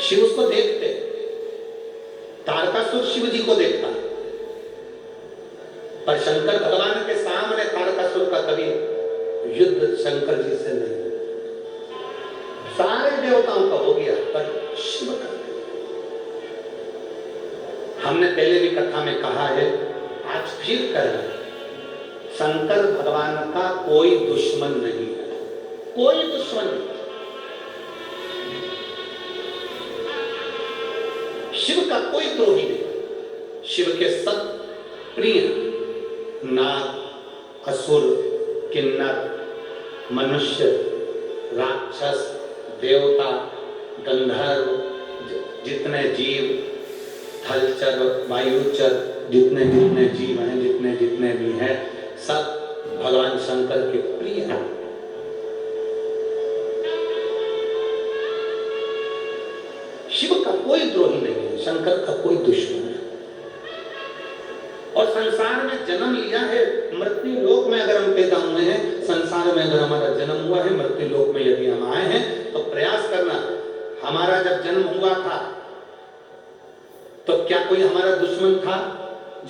शिव उसको देखते, तारकासुर शिव जी को देखता, पर शंकर भगवान के सामने तारकासुर का कभी युद्ध शंकर जी से नहीं। सारे देवताओं का हो गया पर शिव का नहीं। हमने पहले भी कथा में कहा है, आज फिर कह रहे हैं, शंकर भगवान का कोई दुश्मन नहीं है, कोई दुश्मन नहीं। शिव का कोई द्रोही नहीं। शिव के सब प्रिय नाग, असुर, किन्नर, मनुष्य, राक्षस, देवता, गंधर्व, जितने जीव, थलचर, वायुचर, जितने जितने जीव हैं, जितने जितने भी हैं, सब भगवान शंकर के प्रिय हैं। शिव का कोई द्रोही नहीं है, शंकर का कोई दुश्मन है। और संसार में जन्म लिया है, मृत्यु लोक में अगर हम पैदा हुए हैं, संसार में अगर हमारा जन्म हुआ है, मृत्यु लोक में यदि हम आए हैं, तो प्रयास करना, हमारा जब जन्म हुआ था तो क्या कोई हमारा दुश्मन था?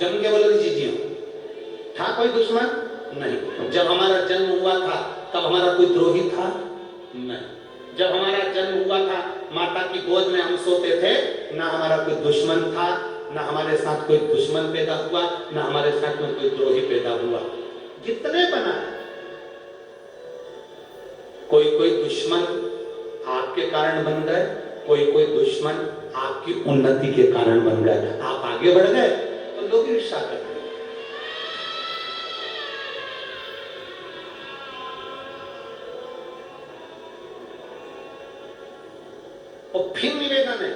जन्म के बोले दीजिए, था कोई दुश्मन? नहीं। जब हमारा जन्म हुआ था तब हमारा कोई द्रोही था? नहीं। जब हमारा जन्म हुआ था, माता की गोद में हम सोते थे, ना हमारा कोई दुश्मन था, ना हमारे साथ कोई दुश्मन पैदा हुआ, ना हमारे साथ में कोई द्रोही पैदा हुआ। जितने बना, कोई कोई दुश्मन आपके कारण बन गए, कोई कोई दुश्मन आपकी उन्नति के कारण बन गए। आप आगे बढ़ गए तो लोग ईर्ष्या करते हैं। और फिर निवेदन है,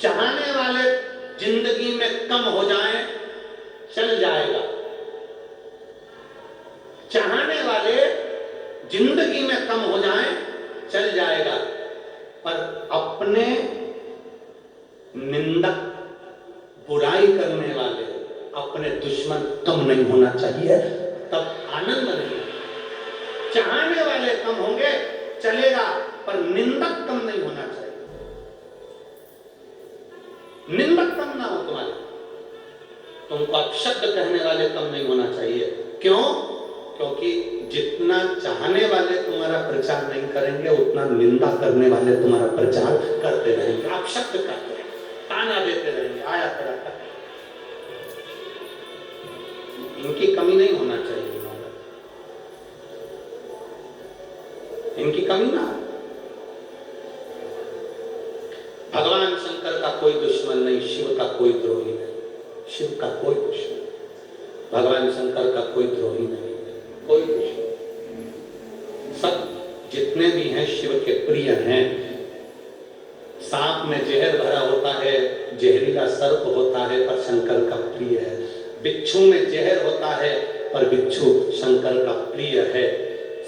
चाहने वाले जिंदगी में कम हो जाएं, चल जाएगा। चाहने वाले जिंदगी में कम हो जाएं, चल जाएगा, पर अपने निंदक, बुराई करने वाले, अपने दुश्मन कम नहीं होना चाहिए, तब आनंद नहीं। चाहने वाले कम होंगे, चलेगा, पर निंदक कम नहीं होना चाहिए। निंदक कम ना हो तुम्हारे, तुमको अपशब्द कहने वाले कम नहीं होना चाहिए। क्यों? क्योंकि जितना चाहने वाले तुम्हारा प्रचार नहीं करेंगे, उतना निंदा करने वाले तुम्हारा प्रचार करते रहेंगे, अपशब्द करते रहेंगे, ताना देते रहेंगे, आया करा कर। इनकी कमी नहीं होना चाहिए, इनकी कमी ना। भगवान शंकर का कोई दुश्मन नहीं, शिव का कोई द्रोही नहीं। शिव का कोई दुश्मन, भगवान शंकर का कोई द्रोही नहीं, कोई दुश्मन। सब जितने भी हैं शिव के प्रिय हैं। सांप में जहर भरा होता है, जहरीला सर्प होता है, पर शंकर का प्रिय है। बिच्छू में जहर होता है, पर बिच्छू शंकर का प्रिय है।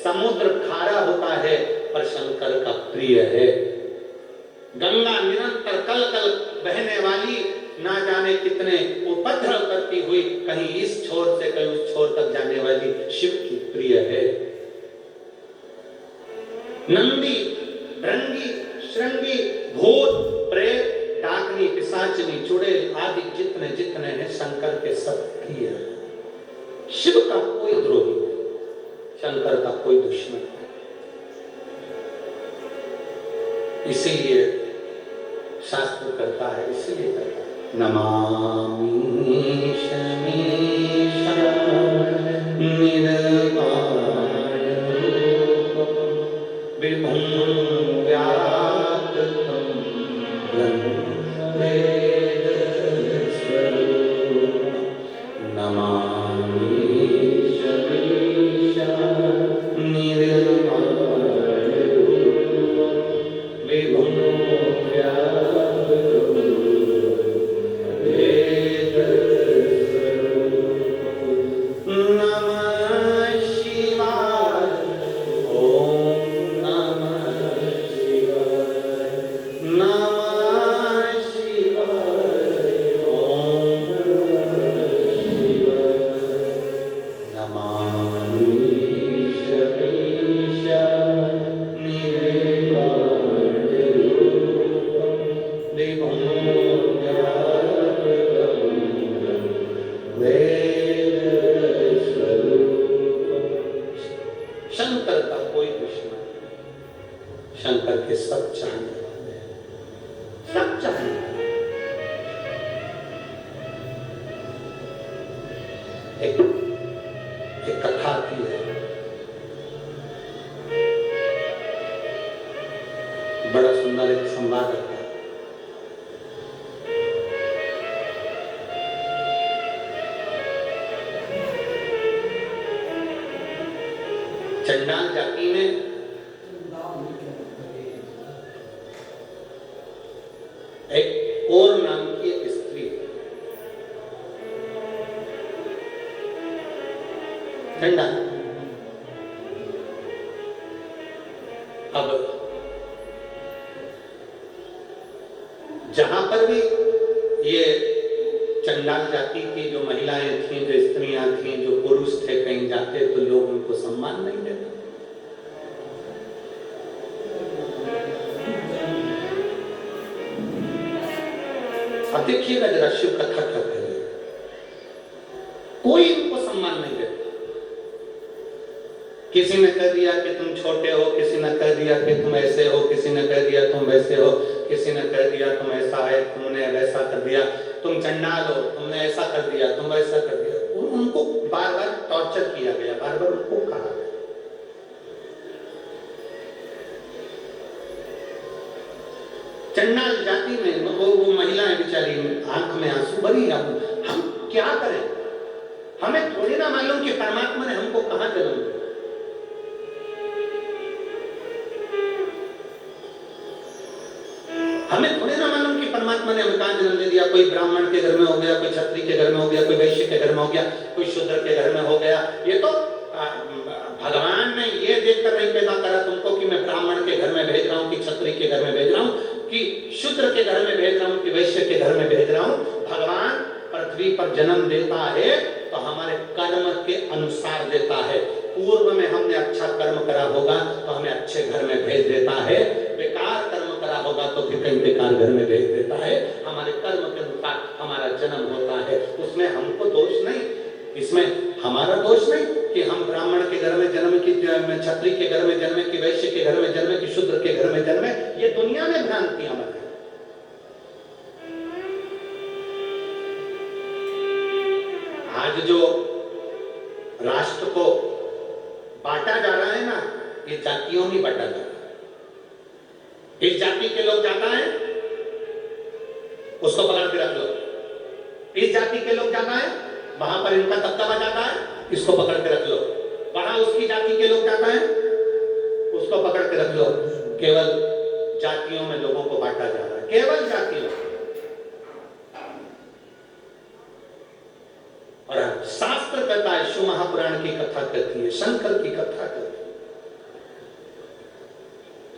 समुद्र खारा होता है, पर शंकर का प्रिय है। गंगा निरंतर कल कल बहने वाली, ना जाने कितने उपद्रव करती हुई, कहीं इस छोर से कहीं उस छोर तक जाने वाली, शिव की प्रिय है। नंदी, भृंगी, श्रृंगी, भूत, प्रेत, डाकनी, पिशाचनी, चुड़ैल आदि जितने जितने हैं, शंकर के सब प्रिय है। शिव का कोई द्रोही नहीं, शंकर का कोई दुश्मन नहीं। इसीलिए शास्त्र करता है, इसीलिए करता है, नमामि शमीशा निर्वाण विभुं व्याप्तं ब्रह्मवेदस्वरूपं नमामि शमीशा निर्वाण विभुं शंकर का कोई दुश्मन, शंकर के सब चाहने वाले हैं। सब चाहिए। एक कथा आती है, बड़ा सुंदर एक संवाद होता है। चंडाल जाति में एक कौर नाम की एक स्त्री, चंडाल। अब जहां पर भी ये चंडाल जाति की जो महिलाएं थीं, जो स्त्रियां थीं, जो पुरुष थे, कहीं जाते तो लोग उनको सम्मान नहीं देते। अब देखिएगा जरा शिव कथा क्या कह रही है। कोई इनको सम्मान नहीं देता। किसी ने कह दिया कि तुम छोटे हो, किसी ने कह दिया कि तुम ऐसे हो, किसी ने कह दिया तुम वैसे हो, किसी ने कह दिया तुम ऐसा है, तुमने वैसा कर दिया, तुम चंडाल हो, तुमने ऐसा कर दिया, तुम वैसा कर दिया। उनको बार बार टॉर्चर किया गया, बार बार उनको कहा गया। चंडाल जाति में वो महिलाएं बेचारी आंख में आंसू भरी। अब हम क्या करें? हमें थोड़ी ना मालूम कि परमात्मा ने हमको कहां जन्म दिया। हमें थोड़ी ना मालूम कि परमात्मा ने हमें कहां जन्म दे दिया। कोई ब्राह्मण के घर में हो गया, कोई क्षत्रिय के घर में हो गया, कोई वैश्य के घर में हो गया, कोई शूद्र के घर में हो गया। ये तो भगवान ने ये देखकर नहीं पैदा करा तुमको कि मैं ब्राह्मण के घर में भेज रहा हूं, कि क्षत्रिय के घर में भेज रहा हूं, कि शूद्र के घर में भेज रहा हूं, कि वैश्य के घर में भेज रहा हूं। भगवान पृथ्वी पर जन्म देता है तो हमारे कर्म के अनुसार देता है। पूर्व में हमने अच्छा कर्म करा होगा तो हमें अच्छे घर में भेज देता है, बेकार कर्म करा होगा तो फिर कहीं बेकार घर में भेज देता है। हमारे कर्म के अनुसार हमारा जन्म होता है, उसमें हमको दोष नहीं, इसमें हमारा दोष नहीं कि हम ब्राह्मण के घर में जन्म, की क्षत्रिय के घर में जन्मे, कि वैश्य के घर में जन्मे, कि शूद्र के घर में जन्मे। ये दुनिया में भ्रांतियां बनाई। आज जो राष्ट्र को बांटा जा रहा है ना, ये जातियों में बांटा जा रहा है। इस जाति के लोग ज्यादा हैं, उसको पकड़ के रख लो। इस जाति के लोग ज्यादा हैं, वहां पर इनका दबदबा ज्यादा है, इसको पकड़ के रख लो। वहां उसकी जाति के लोग ज्यादा हैं, उसको पकड़ के रख लो। केवल जातियों में लोगों को बांटा जा रहा है, केवल जातियों। और शास्त्र कहता है, शिव महापुराण की कथा कहती है, शंकर की कथा कहती है,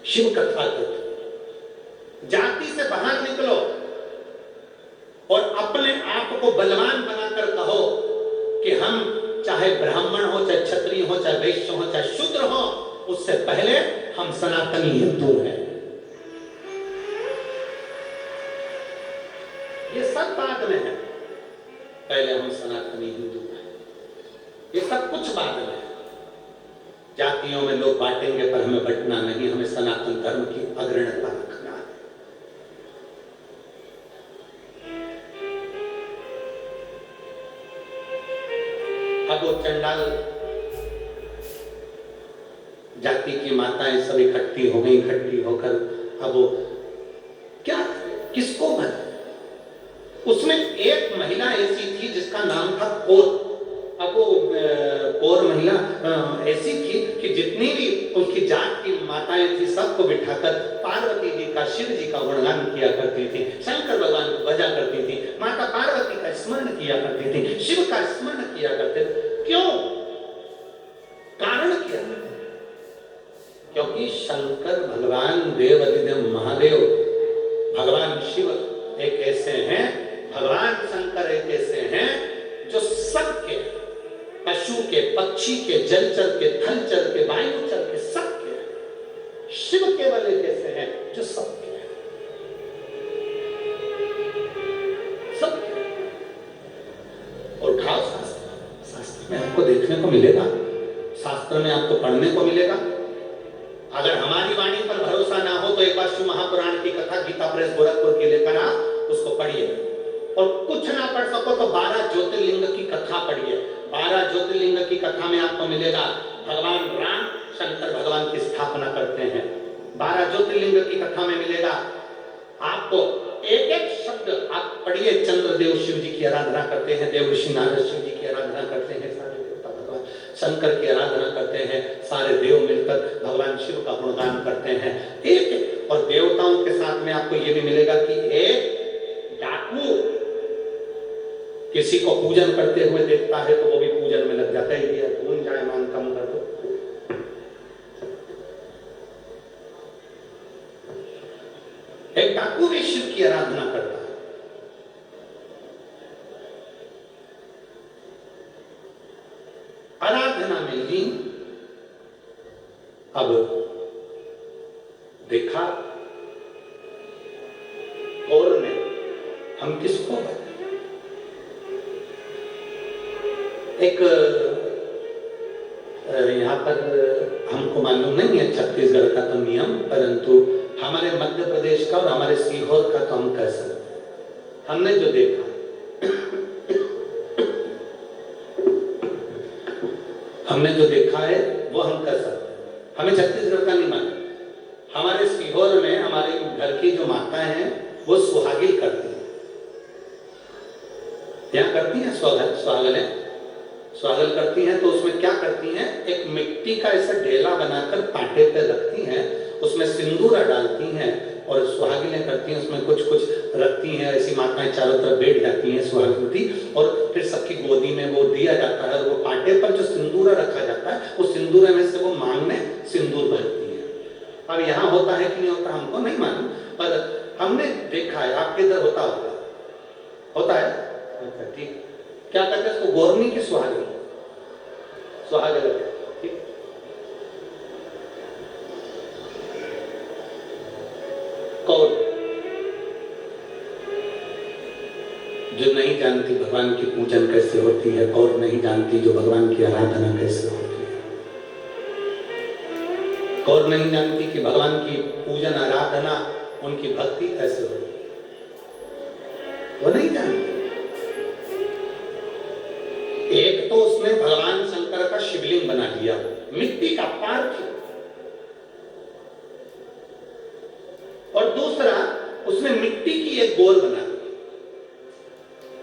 शिव कथा कहती है। जाति से बाहर निकलो और अपने आप को बलवान बनाकर कहो कि हम चाहे ब्राह्मण हो, चाहे क्षत्रिय हो, चाहे वैश्य हो, चाहे शूद्र हो, उससे पहले हम सनातनी हिंदू हैं। ये सब बाद में है, पहले हम सनातनी हिंदू हैं। ये सब कुछ बाद में है। जातियों में लोग बांटेंगे पर हमें बंटना नहीं, हमें सनातन धर्म की अग्रणता रखना है। अब वो चंडाल जाति की माताएं सब इकट्ठी हो गई। इकट्ठी होकर अब वो क्या, किसको मारे? उसमें एक महिला ऐसी थी जिसका नाम था कौर। अब वो कौर महिला ऐसी थी कि जितनी भी उनकी जात की माताएं थी, सबको बिठाकर पार्वती जी का, शिव जी का गुणगान किया करती थी, शंकर भगवान को भजा करती थी, माता पार्वती का स्मरण किया करती थी, शिव का स्मरण किया करते थे। क्यों? कारण क्या? क्योंकि शंकर भगवान देवाधिदेव महादेव, भगवान शिव एक ऐसे हैं, भगवान शंकर एक ऐसे हैं जो सबके, पशु के, पक्षी के, जलचर के, थलचर के, वायुचर के, सबके। शिव केवल एक ऐसे हैं जो सबके हैं, सबके। और उठाओ शास्त्र, शास्त्र में आपको देखने को मिलेगा, शास्त्र में आपको पढ़ने को मिलेगा अगर हमारी वाणी पर भरोसा ना हो तो एक बार शिव महापुराण की कथा गीता प्रेस गोरखपुर की लेकर आ, उसको पढ़िए। और कुछ ना पढ़ सको तो 12 ज्योतिर्लिंग की कथा पढ़िए। 12 ज्योतिर्लिंग की कथा में आपको मिलेगा भगवान राम शंकर भगवान की स्थापना करते हैं। 12 ज्योतिर्लिंग की कथा में मिलेगा आपको एक एक शब्द आप पढ़िए। चंद्रदेव शिव जी की आराधना करते हैं, देव ऋषि नारद शिव जी की आराधना करते हैं, सारे देवता भगवान शंकर की आराधना करते हैं, सारे देव मिलकर भगवान शिव का गुणगान करते हैं। एक और देवताओं के साथ में आपको यह भी मिलेगा कि एक डाकू किसी को पूजन करते हुए देखता है तो वो भी पूजन में लग जाता है। भूल जाए मान कम कर दो। एक डाकू भी शिव की आराधना करता है। आराधना में लीन। अब देखा और ने हम किसको बताए? एक यहाँ पर हमको मालूम नहीं है छत्तीसगढ़ का तो नियम, परंतु हमारे मध्य प्रदेश का और हमारे सीहोर का तो हम कह सकते हैं। हमने जो देखा है वो हम कर सकते हैं। हमें छत्तीसगढ़ का नहीं मालूम। हमारे सीहोर में हमारे घर की जो माता है वो सुहागिल करती है। क्या करती है? स्वागल करती हैं। तो उसमें क्या करती हैं? एक मिट्टी का ऐसा ढेला बनाकर पाटे पे रखती हैं, उसमें सिंदूर डालती हैं और सुहागिलें करती हैं। उसमें कुछ कुछ रखती हैं, ऐसी माताएं चारों तरफ बैठ जाती हैं सुहागिनती, और फिर सबकी गोदी में वो दिया जाता है। वो पाटे पर जो सिंदूर रखा जाता है उस सिंदूर में से वो मांग में सिंदूर भरती है। अब यहाँ होता है कि नहीं होता हमको नहीं मालूम, पर हमने देखा है। आपके इधर होता है? अच्छा ठीक। क्या कहते हैं उसको? गोरनी की सुहागिन। ठीक। कौन जो नहीं जानती भगवान की पूजन कैसे होती है, और नहीं जानती जो भगवान की आराधना कैसे होती है, और नहीं जानती कि भगवान की पूजन आराधना उनकी भक्ति कैसे होती है, वो नहीं जानती। एक तो उसने भगवान शंकर का शिवलिंग बना दिया, मिट्टी का पार्थिव, और दूसरा उसने मिट्टी की एक गोल बना दी,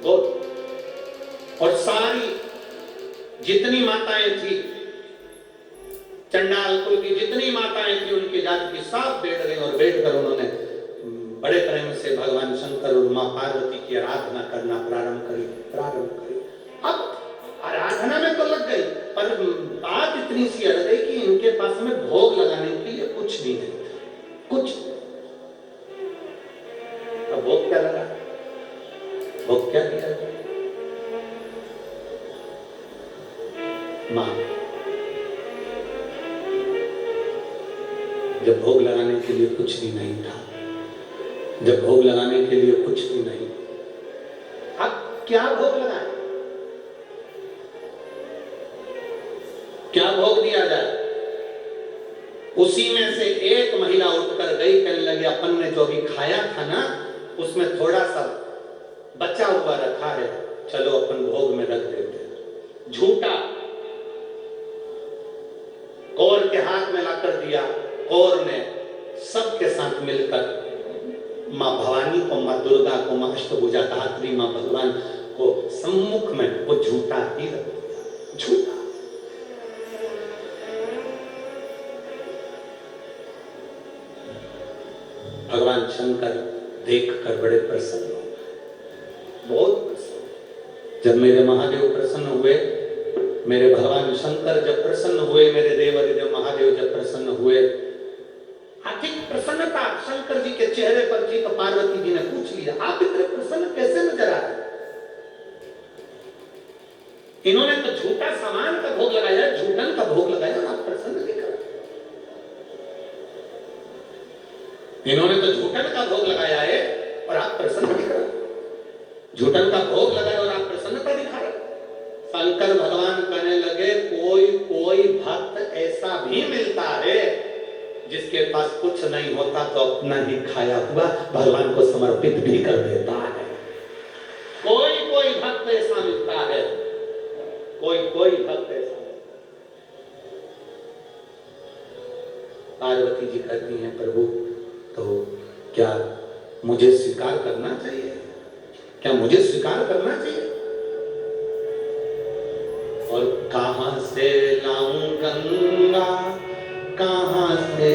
गोल। और सारी जितनी माताएं थी चंडाल कुल की, जितनी माताएं थी उनकी जाति की, सब बैठ गई और बैठकर उन्होंने बड़े प्रेम से भगवान शंकर और मां पार्वती की आराधना करना प्रारंभ करी। अब आराधना में तो लग गई, पर बात इतनी सी अड़ गई कि इनके पास में भोग लगाने के लिए कुछ भी नहीं था, कुछ। अब भोग क्या लगा? भोग क्या किया? मां। जब भोग लगाने के लिए कुछ भी नहीं था, जब भोग लगाने के लिए कुछ भी नहीं, अब क्या भोग लगाए? क्या भोग दिया जाए? उसी में से एक महिला उठकर गई, कहने लगी अपन ने जो भी खाया था ना उसमें थोड़ा सा बचा हुआ रखा है, चलो अपन भोग में रख देते हैं। झूठा कौर के हाथ में लाकर दिया। कौर ने सबके साथ मिलकर मां भवानी को, मां दुर्गा को, मां अष्टभुजा धात्री मां भगवान को सम्मुख में वो झूठा ही रख दिया। झूठा। भगवान शंकर देखकर बड़े प्रसन्न हो गए, बहुत प्रसन्न। जब मेरे महादेव प्रसन्न हुए, मेरे भगवान शंकर जब प्रसन्न हुए, मेरे देव महादेव जब प्रसन्न हुए, अधिक प्रसन्नता शंकर जी के चेहरे पर थी, तो पार्वती जी ने पूछ लिया, आप इतने प्रसन्न कैसे नजर आ रहे? इन्होंने तो झूठा सामान का भोग लगाया, झूठन का भोग लगाया, और आप प्रसन्न दिख रहे। इन्होंने तो झूठन का भोग लगाया है और आप प्रसन्न दिख रहे। झूठन का भोग लगाया और आप प्रसन्नता दिखा रहे। शंकर भगवान कहने लगे, कोई कोई भक्त ऐसा भी मिलता है जिसके पास कुछ नहीं होता तो अपना ही खाया हुआ भगवान को समर्पित भी कर देता है। कोई कोई भक्त ऐसा मिलता है, कोई कोई भक्त ऐसा। पार्वती जी कहती हैं प्रभु तो क्या मुझे स्वीकार करना चाहिए, क्या मुझे स्वीकार करना चाहिए? और कहां से लाऊं गंगा, कहां से